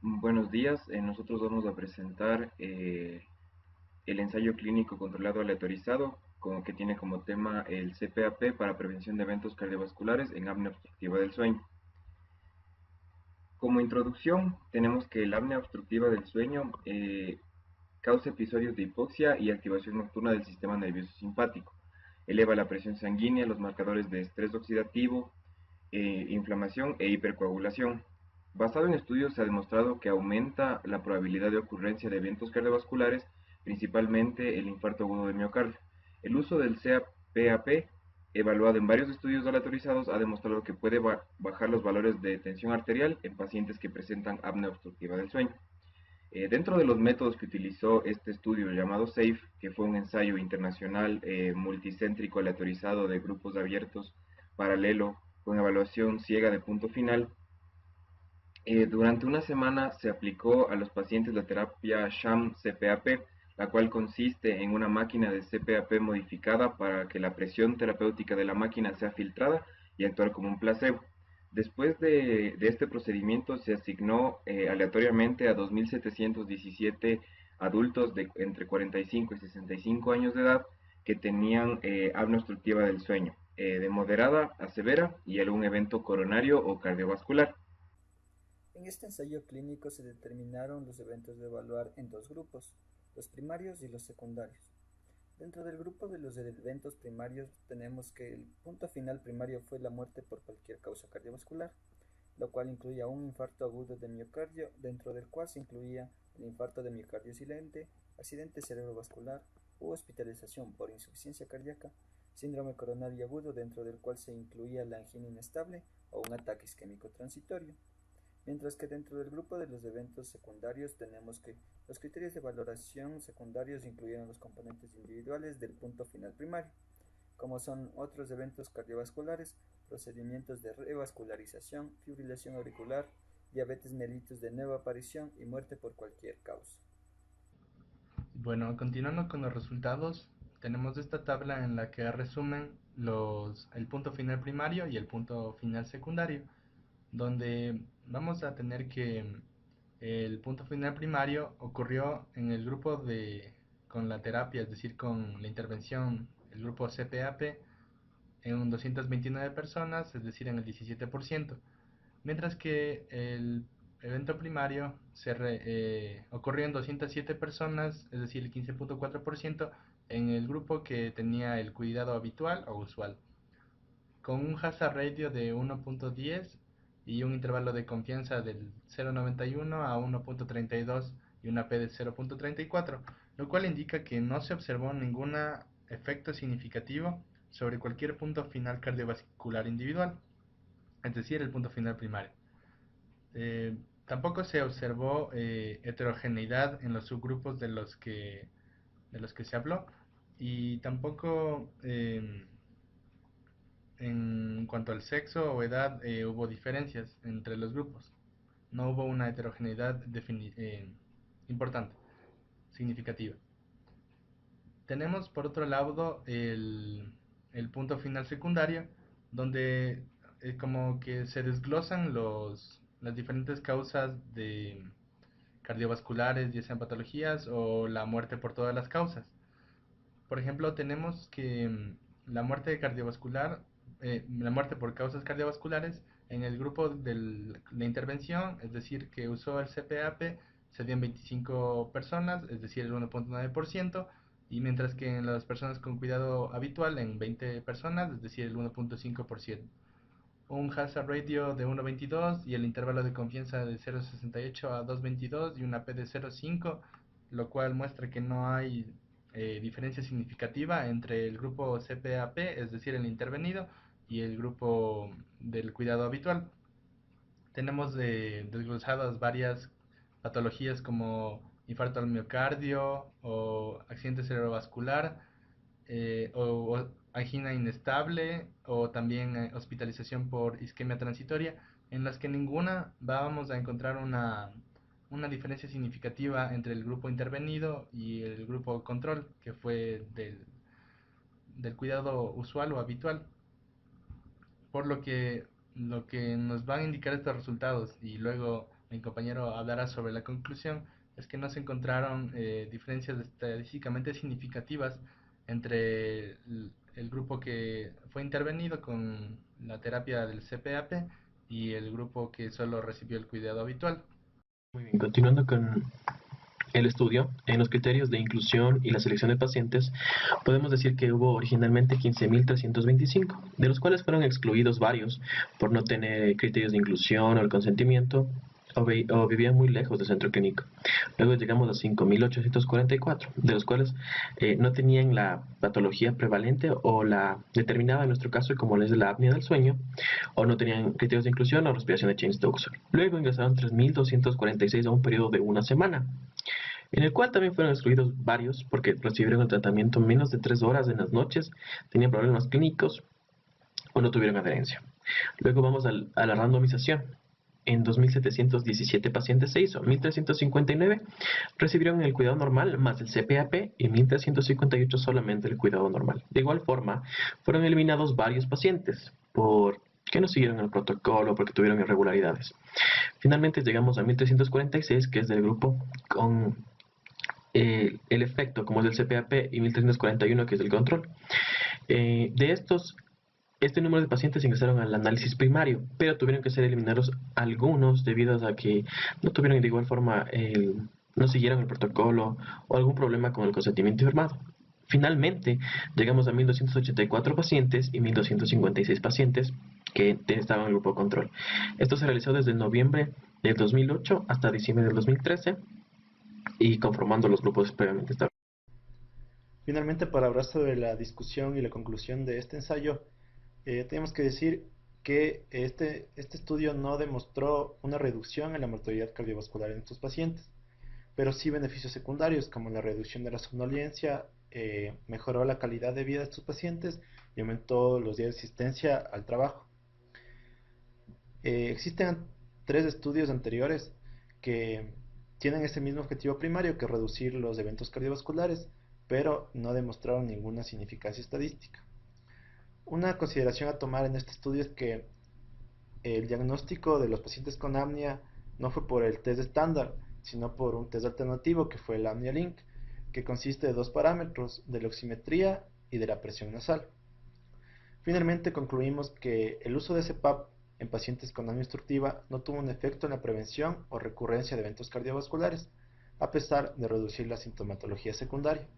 Buenos días, nosotros vamos a presentar el ensayo clínico controlado aleatorizado, que tiene como tema el CPAP para prevención de eventos cardiovasculares en apnea obstructiva del sueño. Como introducción, tenemos que el apnea obstructiva del sueño causa episodios de hipoxia y activación nocturna del sistema nervioso simpático. Eleva la presión sanguínea, los marcadores de estrés oxidativo, inflamación e hipercoagulación. Basado en estudios se ha demostrado que aumenta la probabilidad de ocurrencia de eventos cardiovasculares, principalmente el infarto agudo de miocardio. El uso del CPAP, evaluado en varios estudios aleatorizados, ha demostrado que puede bajar los valores de tensión arterial en pacientes que presentan apnea obstructiva del sueño. Dentro de los métodos que utilizó este estudio llamado SAFE, que fue un ensayo internacional multicéntrico aleatorizado de grupos abiertos paralelo con evaluación ciega de punto final, durante una semana se aplicó a los pacientes la terapia sham-CPAP, la cual consiste en una máquina de CPAP modificada para que la presión terapéutica de la máquina sea filtrada y actuar como un placebo. Después de este procedimiento se asignó aleatoriamente a 2.717 adultos de entre 45 y 65 años de edad que tenían apnea obstructiva del sueño, de moderada a severa y algún evento coronario o cardiovascular. En este ensayo clínico se determinaron los eventos de evaluar en dos grupos, los primarios y los secundarios. Dentro del grupo de los eventos primarios tenemos que el punto final primario fue la muerte por cualquier causa cardiovascular, lo cual incluía un infarto agudo de miocardio, dentro del cual se incluía el infarto de miocardio silente, accidente cerebrovascular u hospitalización por insuficiencia cardíaca, síndrome coronario agudo, dentro del cual se incluía la angina inestable o un ataque isquémico transitorio. Mientras que dentro del grupo de los eventos secundarios tenemos que los criterios de valoración secundarios incluyeron los componentes individuales del punto final primario, como son otros eventos cardiovasculares, procedimientos de revascularización, fibrilación auricular, diabetes mellitus de nueva aparición y muerte por cualquier causa. Bueno, continuando con los resultados, tenemos esta tabla en la que resumen el punto final primario y el punto final secundario, donde vamos a tener que el punto final primario ocurrió en el grupo con la terapia, es decir, con la intervención, el grupo CPAP, en 229 personas, es decir, en el 17%, mientras que el evento primario ocurrió en 207 personas, es decir, el 15.4%, en el grupo que tenía el cuidado habitual o usual, con un hazard ratio de 1.10 y un intervalo de confianza del 0.91 a 1.32 y una P de 0.34, lo cual indica que no se observó ningún efecto significativo sobre cualquier punto final cardiovascular individual, es decir, el punto final primario. Tampoco se observó heterogeneidad en los subgrupos de los que se habló, y tampoco en cuanto al sexo o edad hubo diferencias entre los grupos. No hubo una heterogeneidad importante, significativa. Tenemos por otro lado el punto final secundario, donde como que se desglosan las diferentes causas de cardiovasculares, ya sean patologías o la muerte por todas las causas. Por ejemplo, tenemos que la muerte por causas cardiovasculares en el grupo de la intervención, es decir, que usó el CPAP, se dio en 25 personas, es decir, el 1.9%, y mientras que en las personas con cuidado habitual en 20 personas, es decir, el 1.5%. Un hazard ratio de 1.22 y el intervalo de confianza de 0.68 a 2.22 y una P de 0.5, lo cual muestra que no hay diferencia significativa entre el grupo CPAP, es decir, el intervenido, y el grupo del cuidado habitual. Tenemos desglosadas varias patologías como infarto al miocardio o accidente cerebrovascular, o angina inestable, o también hospitalización por isquemia transitoria, en las que ninguna vamos a encontrar una diferencia significativa entre el grupo intervenido y el grupo control, que fue del cuidado usual o habitual. Por lo que nos van a indicar estos resultados, y luego mi compañero hablará sobre la conclusión, es que no se encontraron diferencias estadísticamente significativas entre el grupo que fue intervenido con la terapia del CPAP y el grupo que solo recibió el cuidado habitual. Muy bien, continuando con el estudio, en los criterios de inclusión y la selección de pacientes, podemos decir que hubo originalmente 15.325, de los cuales fueron excluidos varios por no tener criterios de inclusión o el consentimiento o vivían muy lejos del centro clínico. Luego llegamos a 5.844, de los cuales no tenían la patología prevalente o la determinada en nuestro caso como es la apnea del sueño, o no tenían criterios de inclusión o respiración de Cheyne-Stokes. Luego ingresaron 3.246 a un periodo de una semana, en el cual también fueron excluidos varios porque recibieron el tratamiento menos de 3 horas en las noches, tenían problemas clínicos o no tuvieron adherencia. Luego vamos a la randomización. En 2.717 pacientes se hizo, 1.359 recibieron el cuidado normal más el CPAP y 1.358 solamente el cuidado normal. De igual forma, fueron eliminados varios pacientes porque no siguieron el protocolo, porque tuvieron irregularidades. Finalmente llegamos a 1.346, que es del grupo con el efecto, como es el CPAP, y 1.341, que es el control. De estos, este número de pacientes ingresaron al análisis primario, pero tuvieron que ser eliminados algunos debido a que no tuvieron de igual forma, no siguieron el protocolo o algún problema con el consentimiento informado. Finalmente, llegamos a 1.284 pacientes y 1.256 pacientes que estaban en el grupo control. Esto se realizó desde noviembre del 2008 hasta diciembre del 2013 y conformando los grupos previamente establecidos. Finalmente, para hablar sobre la discusión y la conclusión de este ensayo, tenemos que decir que este estudio no demostró una reducción en la mortalidad cardiovascular en estos pacientes, pero sí beneficios secundarios como la reducción de la somnolencia, mejoró la calidad de vida de estos pacientes y aumentó los días de asistencia al trabajo. Existen 3 estudios anteriores que tienen ese mismo objetivo primario, que es reducir los eventos cardiovasculares, pero no demostraron ninguna significancia estadística. Una consideración a tomar en este estudio es que el diagnóstico de los pacientes con apnea no fue por el test estándar, sino por un test alternativo que fue el Apnea Link, que consiste de 2 parámetros, de la oximetría y de la presión nasal. Finalmente concluimos que el uso de CPAP en pacientes con apnea obstructiva no tuvo un efecto en la prevención o recurrencia de eventos cardiovasculares, a pesar de reducir la sintomatología secundaria.